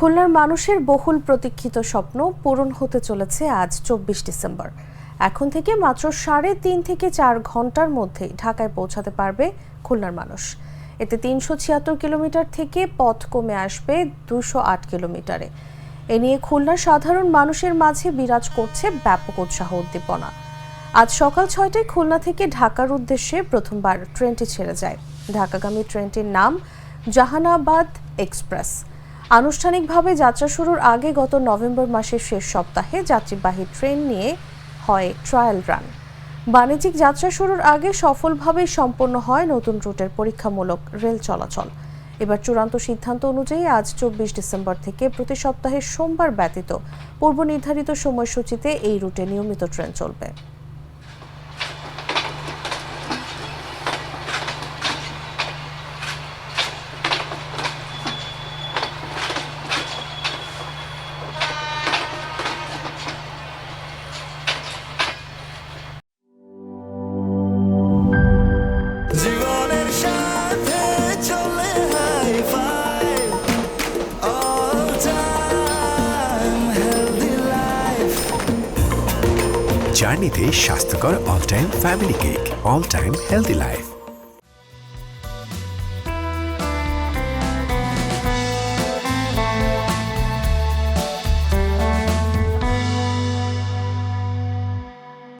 খুলনার মানুষের বহুল প্রতীক্ষিত স্বপ্ন পূরণ হতে চলেছে আজ ২৪ ডিসেম্বর। এখন থেকে মাত্র ৩.৫ থেকে ৪ ঘন্টার মধ্যেই ঢাকায় পৌঁছাতে পারবে খুলনার মানুষ। এতে ৩৭৬ কিলোমিটার থেকে পথ কমে আসবে ২০৮ কিলোমিটারে। এ নিয়ে খুলনার সাধারণ মানুষের মাঝে বিরাজ করছে ব্যাপক উৎসাহ উদ্দীপনা। আজ সকাল ৬টায় খুলনা থেকে ঢাকার উদ্দেশ্যে প্রথমবার ট্রেনটি ছেড়ে যায়। ঢাকাগামী ট্রেনটির নাম জাহানাবাদ এক্সপ্রেস। আনুষ্ঠানিকভাবে যাত্রা শুরুর আগে গত নভেম্বর মাসের শেষ সপ্তাহে যাত্রীবাহী ট্রেন নিয়ে হয় ট্রায়াল রান। বাণিজ্যিক যাত্রা শুরুর আগে সফলভাবে সম্পন্ন হয় নতুন রুটের পরীক্ষামূলক রেল চলাচল। এবার চূড়ান্ত সিদ্ধান্ত অনুযায়ী আজ ২৪ ডিসেম্বর থেকে প্রতি সপ্তাহে সোমবার ব্যতীত পূর্ব নির্ধারিত সময়সূচিতে এই রুটে নিয়মিত ট্রেন চলবে। জীবনের সাথে চলে hi-fi all time healthy life জার্নিতে স্বাস্থ্যকর all time family cake all time healthy life.